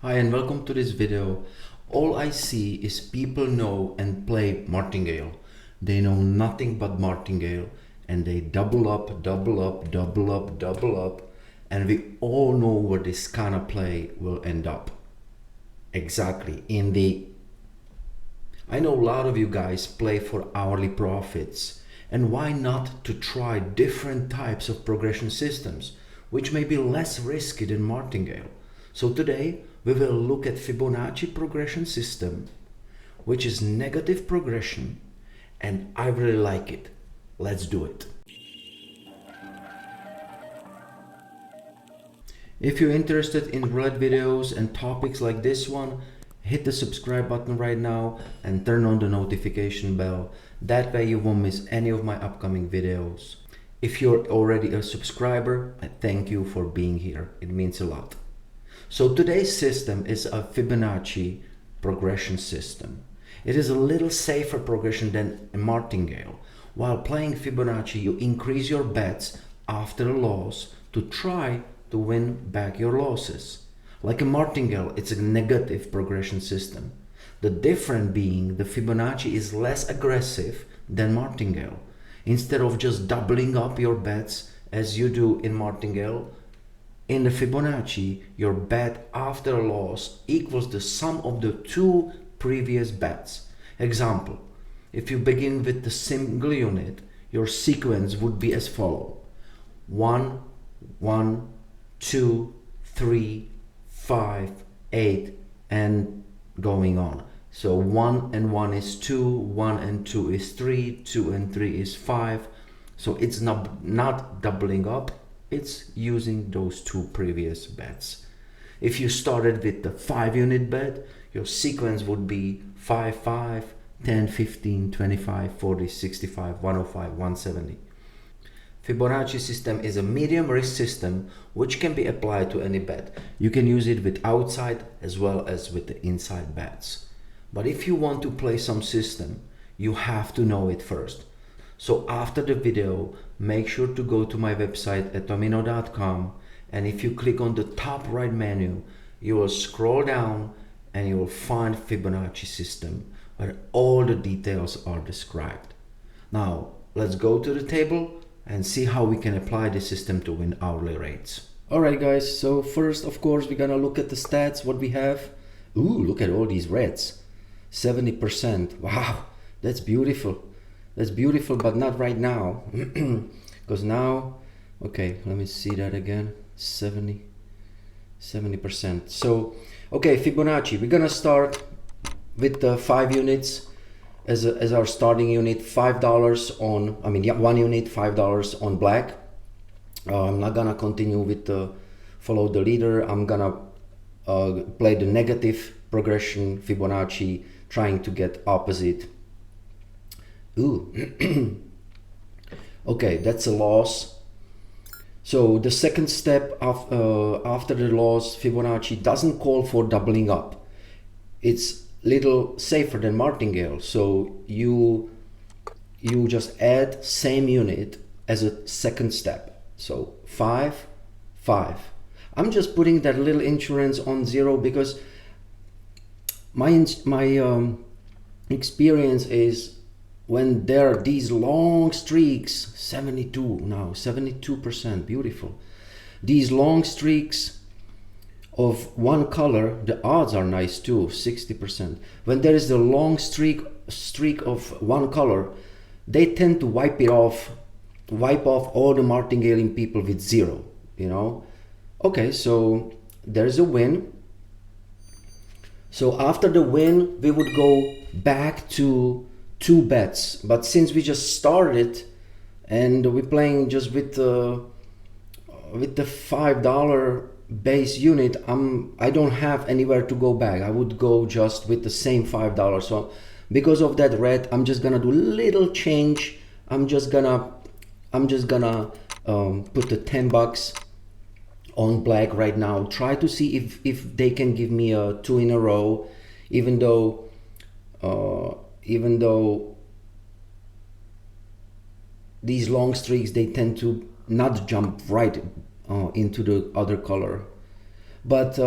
Hi and welcome to this video. All I see is people know and play martingale. They know nothing but martingale and they double up, double up, double up, double up, and we all know where this kind of play will end up. Exactly, I know a lot of you guys play for hourly profits, and why not to try different types of progression systems which may be less risky than martingale. So today we will look at Fibonacci progression system, which is negative progression, and I really like it. Let's do it. If you're interested in roulette videos and topics like this one, hit the subscribe button right now and turn on the notification bell. That way you won't miss any of my upcoming videos. If you're already a subscriber, I thank you for being here. It means a lot. So today's system is a Fibonacci progression system. It is a little safer progression than a martingale. While playing Fibonacci, you increase your bets after a loss to try to win back your losses. Like a martingale, it's a negative progression system. The difference being the Fibonacci is less aggressive than martingale. Instead of just doubling up your bets as you do in martingale, in the Fibonacci, your bet after a loss equals the sum of the two previous bets. Example, if you begin with the single unit, your sequence would be as follows: 1, 1, 2, 3, 5, 8, and going on. So 1 and 1 is 2, 1 and 2 is 3, 2 and 3 is 5. So it's not doubling up, it's using those two previous bets. If you started with the 5 unit bet, your sequence would be 5, 5, 10, 15, 25, 40, 65, 105, 170. Fibonacci system is a medium risk system which can be applied to any bet. You can use it with outside as well as with the inside bets. But if you want to play some system, you have to know it first. So after the video, make sure to go to my website etomino.com, and if you click on the top right menu, you will scroll down and you will find Fibonacci system where all the details are described. Now let's go to the table and see how we can apply the system to win hourly rates. Alright guys, so first of course we're gonna look at the stats, what we have. Ooh, look at all these reds. 70%. Wow, that's beautiful. That's beautiful, but not right now. Because now, okay, let me see that again. 70%. So, okay, Fibonacci. We're gonna start with the 5 units as our starting unit. $5 on, one unit, $5 on black. I'm not gonna continue with the follow the leader. I'm gonna play the negative progression Fibonacci, trying to get opposite. Ooh. Okay, that's a loss. So the second step after the loss, Fibonacci doesn't call for doubling up. It's little safer than martingale. So you just add same unit as a second step. So 5, 5. I'm just putting that little insurance on 0 because my experience is when there are these long streaks, 72 now, 72%, beautiful. These long streaks of one color, the odds are nice too, 60%. When there is a long streak of one color, they tend to wipe off all the martingaling people with 0, you know. Okay, so there's a win. So after the win, we would go back to 2 bets. But since we just started and we're playing just with the $5 base unit, I don't have anywhere to go back. I would go just with the same $5. So because of that red, I'm just gonna do little change. I'm just gonna put the $10 on black right now. Try to see if they can give me a 2 in a row, even though these long streaks, they tend to not jump right into the other color. But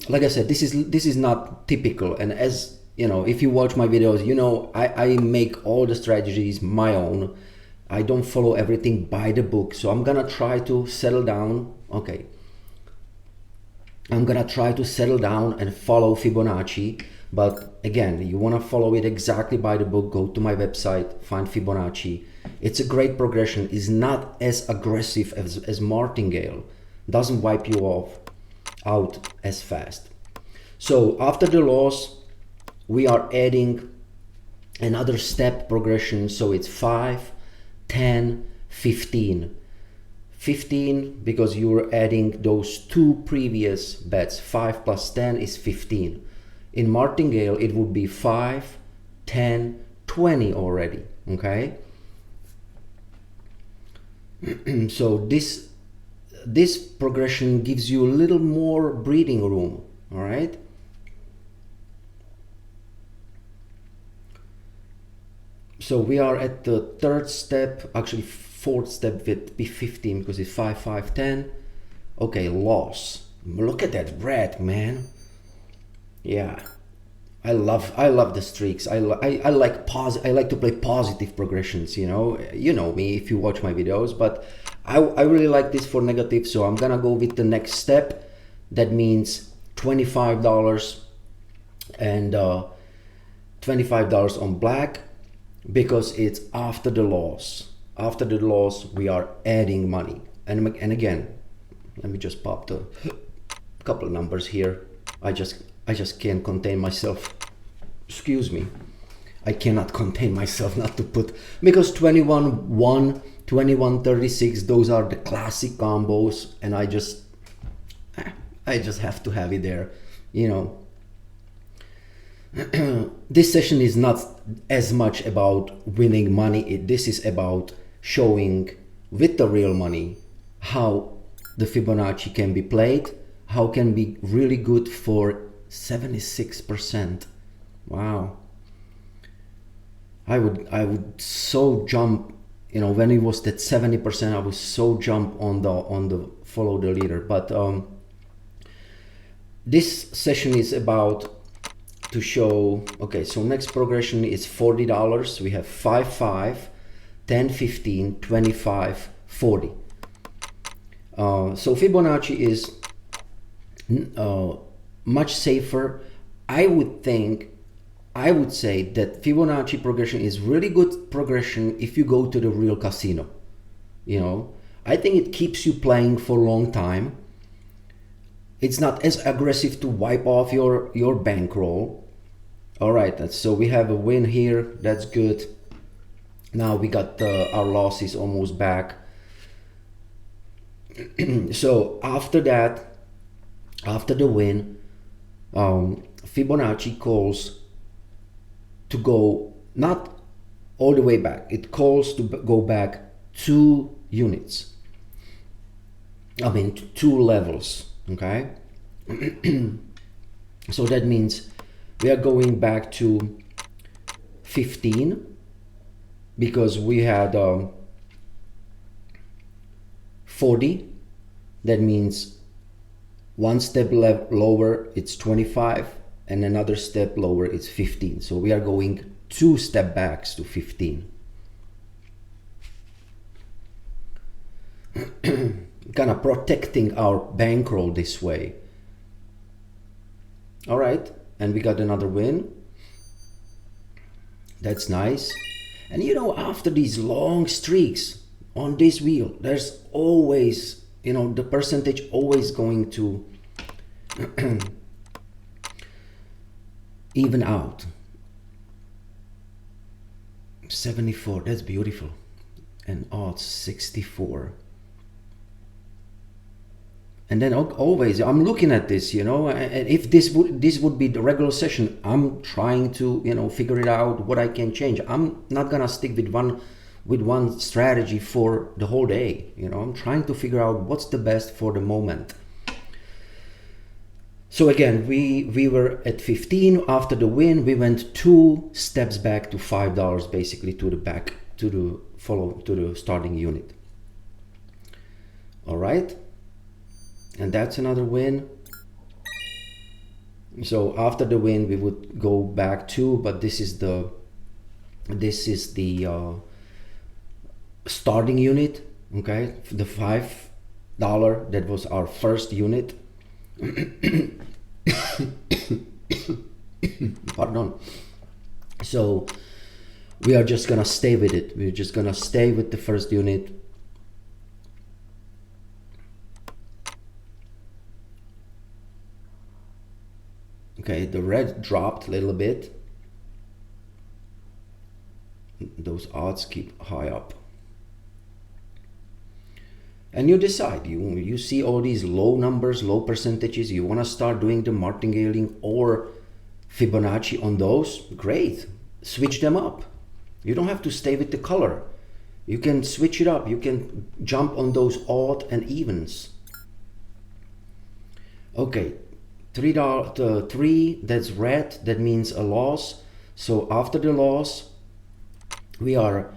like I said, this is not typical. And as you know, if you watch my videos, you know I make all the strategies my own. I don't follow everything by the book. So I'm gonna try to settle down. Okay, I'm gonna try to settle down and follow Fibonacci. But again, you want to follow it exactly by the book, go to my website, find Fibonacci. It's a great progression. It's not as aggressive as martingale. Doesn't wipe you out as fast. So after the loss, we are adding another step progression. So it's 5, 10, 15. 15 because you're adding those two previous bets. 5 plus 10 is 15. In martingale, it would be 5, 10, 20 already, okay? So this progression gives you a little more breathing room, all right? So we are at the third step, actually fourth step with B15 because it's 5, 5, 10. Okay, loss. Look at that red, man. Yeah, I love the streaks. I like to play positive progressions. You know me if you watch my videos. But I really like this for negative. So I'm gonna go with the next step. That means $25 and $25 on black because it's after the loss. After the loss, we are adding money. And again, let me just pop the couple of numbers here. I just can't contain myself. Excuse me. I cannot contain myself not to put, because 21-1, 21-36, those are the classic combos, and I just have to have it there, you know. This session is not as much about winning money. This is about showing with the real money how the Fibonacci can be played, how can be really good for 76%. Wow. I would so jump, you know, when it was that 70%, I was so jump on the follow the leader. But this session is about to show, okay, so next progression is $40. We have 5, 5, 10, 15, 25, 40. So Fibonacci is much safer. I would say that Fibonacci progression is really good progression if you go to the real casino. You know, I think it keeps you playing for a long time. It's not as aggressive to wipe off your bankroll. All right, so we have a win here. That's good. Now we got our losses almost back. So after that, after the win, Fibonacci calls to go not all the way back. It calls to go back 2 units. I mean 2 levels. Okay. So that means we are going back to 15 because we had 40. That means one step lower it's 25 and another step lower it's 15. So we are going 2 step backs to 15. Kind of protecting our bankroll this way. All right, and we got another win. That's nice. And you know, after these long streaks on this wheel, there's always, you know, the percentage always going to even out. 74, that's beautiful. And odds 64. And then always I'm looking at this, you know, and if this would be the regular session, I'm trying to, you know, figure it out what I can change. I'm not gonna stick with one strategy for the whole day, you know. I'm trying to figure out what's the best for the moment. So again, we were at 15 after the win. We went 2 steps back to $5, basically to the starting unit. All right. And that's another win. So after the win we would go back to, but this is the starting unit, okay, the $5, that was our first unit. Pardon. So we are just gonna stay with it. We're just gonna stay with the first unit. Okay, the red dropped a little bit. Those odds keep high up. And you decide, you see all these low numbers, low percentages, you want to start doing the martingale or Fibonacci on those, great, switch them up. You don't have to stay with the color. You can switch it up, you can jump on those odd and evens. Okay, $3, that's red, that means a loss. So after the loss, we are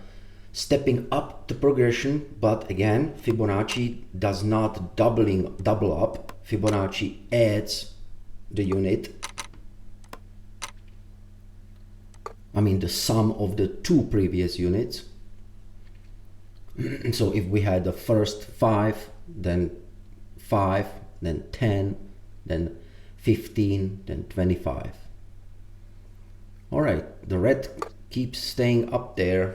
stepping up the progression, but again, Fibonacci does not double up. Fibonacci adds the unit. I mean the sum of the two previous units. So if we had the first 5, then 5, then 10, then 15, then 25. All right, the red keeps staying up there.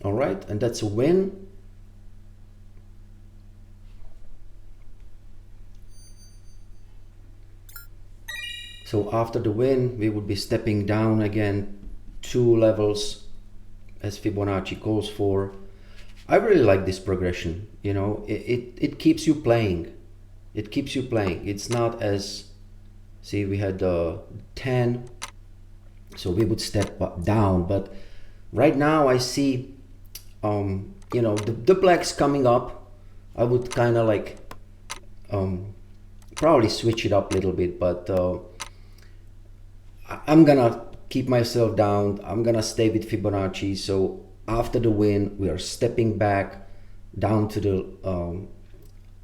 All right, and that's a win. So after the win, we would be stepping down again 2 levels as Fibonacci calls for. I really like this progression, you know, it keeps you playing. It keeps you playing. It's not as, see, we had 10, so we would step down, but right now I see you know, the blacks coming up. I would kind of like probably switch it up a little bit, but I'm gonna keep myself down. I'm gonna stay with Fibonacci. So after the win, we are stepping back down to the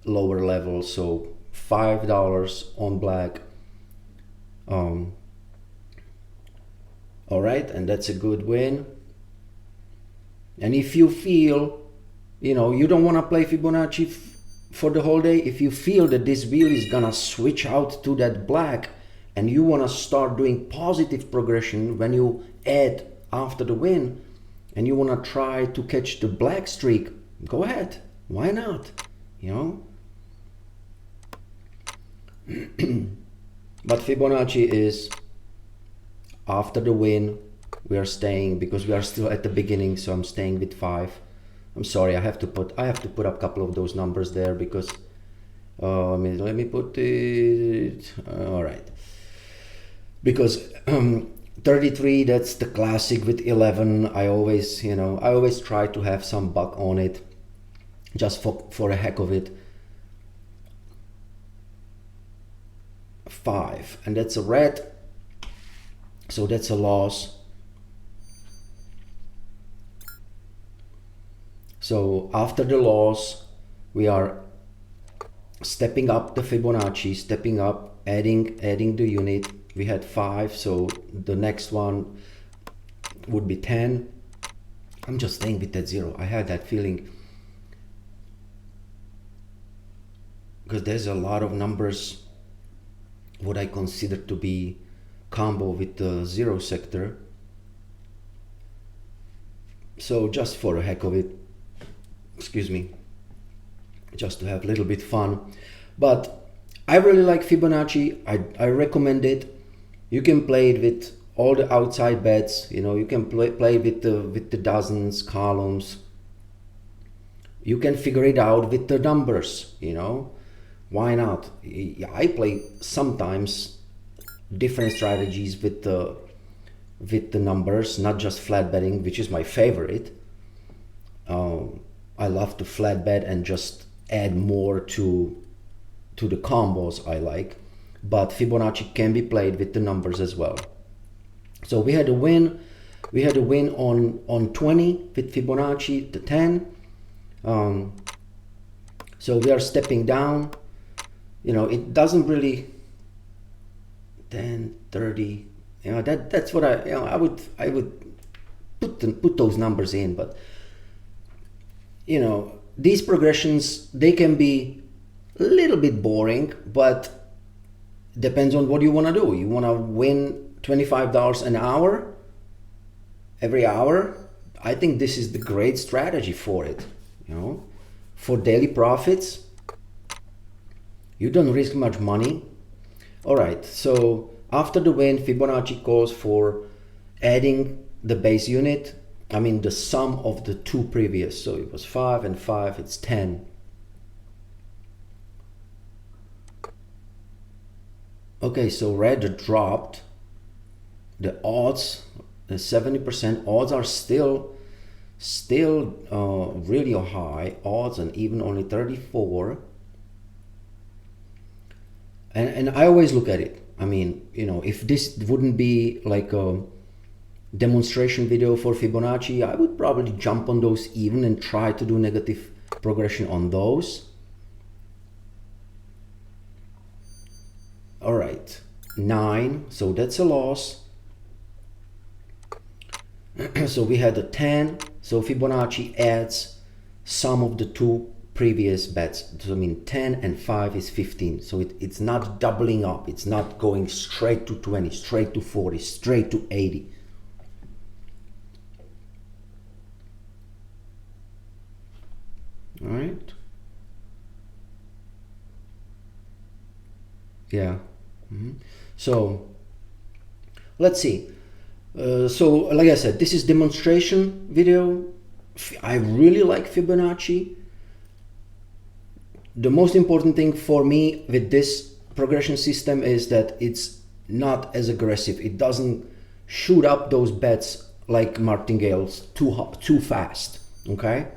lower level. So $5 on black. All right, and that's a good win. And if you feel, you know, you don't want to play Fibonacci for the whole day, if you feel that this wheel is gonna switch out to that black and you want to start doing positive progression when you add after the win and you want to try to catch the black streak, go ahead, why not, you know. But Fibonacci is after the win. We are staying because we are still at the beginning, so I'm staying with 5. I'm sorry, I have to put up a couple of those numbers there because let me put it, all right, because 33, that's the classic with 11. I always, you know, I always try to have some buck on it just for a heck of it. 5, and that's a red, so that's a loss. So after the loss, we are stepping up the Fibonacci, stepping up, adding the unit. We had 5, so the next one would be 10. I'm just staying with that 0. I had that feeling because there's a lot of numbers what I consider to be combo with the 0 sector. So just for a heck of it, excuse me, just to have a little bit fun. But I really like Fibonacci. I recommend it. You can play it with all the outside bets, you know, you can play with the dozens, columns. You can figure it out with the numbers, you know, why not? I play sometimes different strategies with the numbers, not just flat betting, which is my favorite. I love to flat bet and just add more to the combos I like, but Fibonacci can be played with the numbers as well. So we had a win. We had a win on 20 with Fibonacci, the 10. So we are stepping down. You know, it doesn't really 10, 30. You know, that's what I would put those numbers in. But you know, these progressions, they can be a little bit boring, but depends on what you want to do. You want to win $25 an hour every hour. I think this is the great strategy for it. You know, for daily profits, you don't risk much money. All right, so after the win, Fibonacci calls for adding the base unit. I mean the sum of the two previous. So it was 5 and 5, it's 10. Okay, so red dropped. The odds, the 70% odds are still really high odds, and even only 34. And I always look at it. I mean, you know, if this wouldn't be like a demonstration video for Fibonacci, I would probably jump on those even and try to do negative progression on those. All right, 9, so that's a loss. So we had a 10, so Fibonacci adds sum of the two previous bets. So I mean 10 and 5 is 15, so it's not doubling up, it's not going straight to 20, straight to 40, straight to 80. All right, yeah. So let's see. So like I said, this is demonstration video. I really like Fibonacci. The most important thing for me with this progression system is that it's not as aggressive. It doesn't shoot up those bets like martingales too fast. Okay.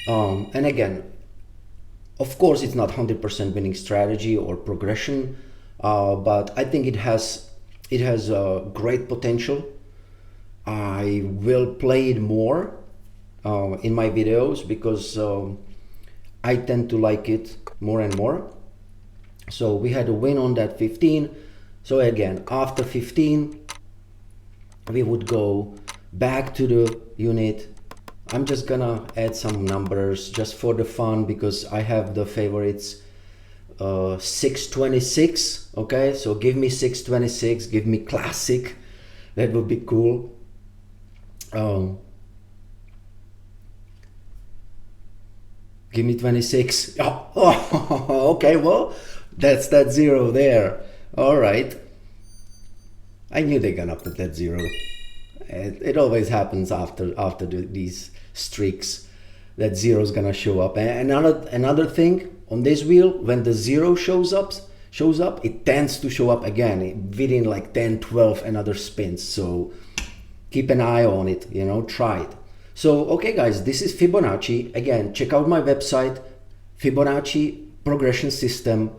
And again, of course, it's not 100% winning strategy or progression, but I think it has great potential. I will play it more in my videos because I tend to like it more and more. So we had a win on that 15. So again, after 15, we would go back to the unit. I'm just gonna add some numbers just for the fun because I have the favorites. 626. Okay, so give me 626, give me classic. That would be cool. Give me 26. Oh, okay, well, that's that 0 there. All right, I knew they're gonna put that 0. It always happens after these streaks, that 0 is gonna show up. And another thing on this wheel, when the 0 shows up, it tends to show up again within like 10, 12 another spins. So keep an eye on it, you know, try it. So okay guys, this is Fibonacci. Again, check out my website, Fibonacci progression system.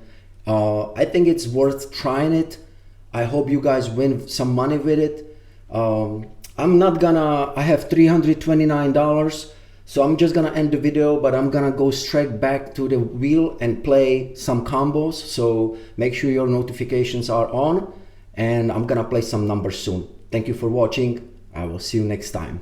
I think it's worth trying it. I hope you guys win some money with it. I have $329, so I'm just gonna end the video, but I'm gonna go straight back to the wheel and play some combos. So make sure your notifications are on, and I'm gonna play some numbers soon. Thank you for watching. I will see you next time.